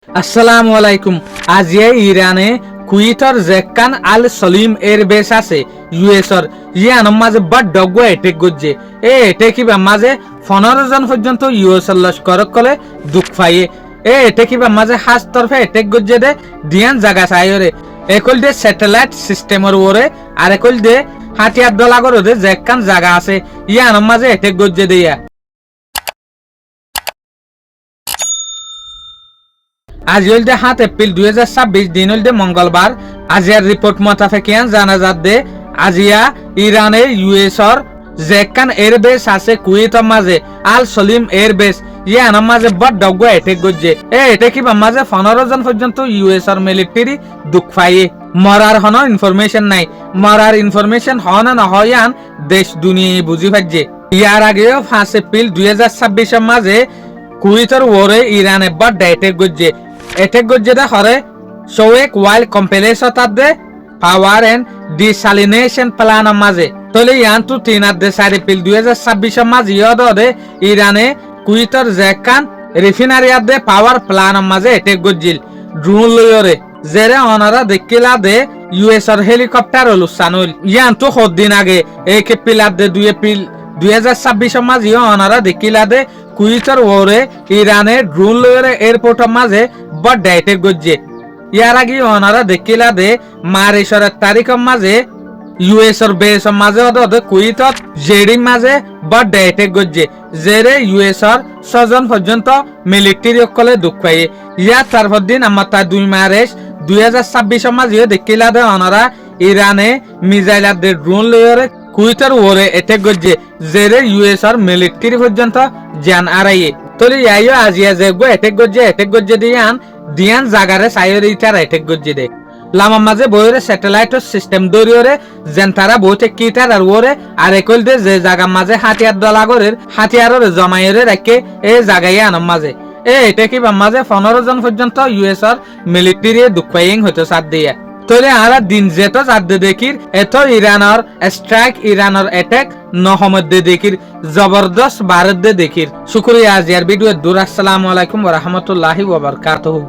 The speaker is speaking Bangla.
আসসালামু আলাইকুম। আজিয়ে ইরানে কুইটর জেকান আল সলিম এয়ারবেস আছে ইউএসর ইয়ানোর মাঝে বড় ডগো এটেক গজ্জে এটেকিবা মাঝে 15 জন পর্যন্ত ইউএসর লস্করক কলে দুঃখ পাইয়ে এটেকিবা মাঝে হাস তরফে এটেক গজ্জে দে দিয়ান জাগা চাইরে একল দে স্যাটেলাইট সিস্টেমর ওরে আর একল দে হাতিয়ার দলাগর দে জেকান জাগা আছে ইয়ানোর মাঝে এটেক গজ্জে দেয়া। আজ হলদে 7 এপ্রিল 2026 দিন হলদে মঙ্গলবার। আজিয়ার রিপোর্ট মোতাবেকিয়ান জানা যাচ্ছে আজিয়া ইরানে ইউএসর জেকান এয়ারবেস আছে কুয়েতর মাঝে আল সলিম এয়ারবেস ইয়ানোর মাঝে বড় ডগো এটেক গজ্জে এটেকিবা মাঝে 15 জন পর্যন্ত ইউএসর মিলিটারি দুঃখ পাইয়ে। মরার হন ইনফরমেশন নাই, মরার ইনফরমেশন হন না হয়ান দেশ দুনিয়া বুঝি পাচ্ছে। ইয়ার আগেও 5 এপ্রিল 2026 মাঝে কুয়েতর ওরে ইরানে বড় এটেক গজ্জে এটেক গজ্জে দে হরে সোয়েক ওয়াইল কম্প্লেক্স তাদে পাওয়ার এন্ড ডিসালিনেশন প্ল্যান মাঝে তলে ইয়ান্তু 3 এপ্রিল 2026 মাঝে ইয়দে ইরানে কুয়েতর জেকান রিফিনারিয়াত দে পাওয়ার প্ল্যান মাঝে এটেক গজ্জিল ড্রোন লয়রে জেরে অনারা দেখিলা দে ইউএসর হেলিকপ্টার লুসানুল ইয়ান্তু দিন আগে 1 এপ্রিল 2 এপ্রিল 2026 মাঝে অনারা দেখিলা দে কুয়েতর ওরে ইরানে ড্রোন লয়রে এয়ারপোর্ট মাঝে বড় এটেক গজ্জে। ইয়ার আগে অনারা দেখিলা দে মারিশরের তারিখ মাঝে ইউএসর বেস মাঝে কুয়েতর জেডি মাঝে বড় এটেক গজ্জে জেরে ইউএসর 6 জন পর্যন্ত মিলিটারি অকলে দুঃখ পাইয়ে। ইয়ার তারপর দিন আমার 2 মার্চ 2026 মাঝে দেখিলা দে অনারা ইরানে মিসাইলার দে ড্রোন লয়রে কুয়েতর ওরে এটেক গজ্জে জেরে ইউএসর মিলিটারি পর্যন্ত জান আড়াইয়ে তলে ইয়াইও আজিয়া যে গো এটেক গজ্জে দিয়ান জাগারে সাইরে ইটার এটেক গজ্জে দে লামা মাঝে বইরে স্যাটেলাইট সিস্টেম দরিয়রে যেন তারা বইতে কিটার আর ওরে আর একল দে যে জায়গা মাঝে হাতিয়ার দলাগরের হাতিয়ারের জমাইরে রাখে এই জায়গায় আনম মাঝে এটা কি মাঝে 15 জন পর্যন্ত ইউএসর মিলিটারি দুঃখাইং হইতো সাথ দিয়া তলে আরা দিন যেত সাথে দেখির এত ইরানর স্ট্রাইক ইরানর অ্যাটাক নহমদ্দে দেখির জবরদস্ত ভারত দে দেখির। শুকরিয়া আজিয়ার ভিডিও দূর। আসসালামু আলাইকুম ওয়া রাহমাতুল্লাহি ওয়া বারাকাতুহু।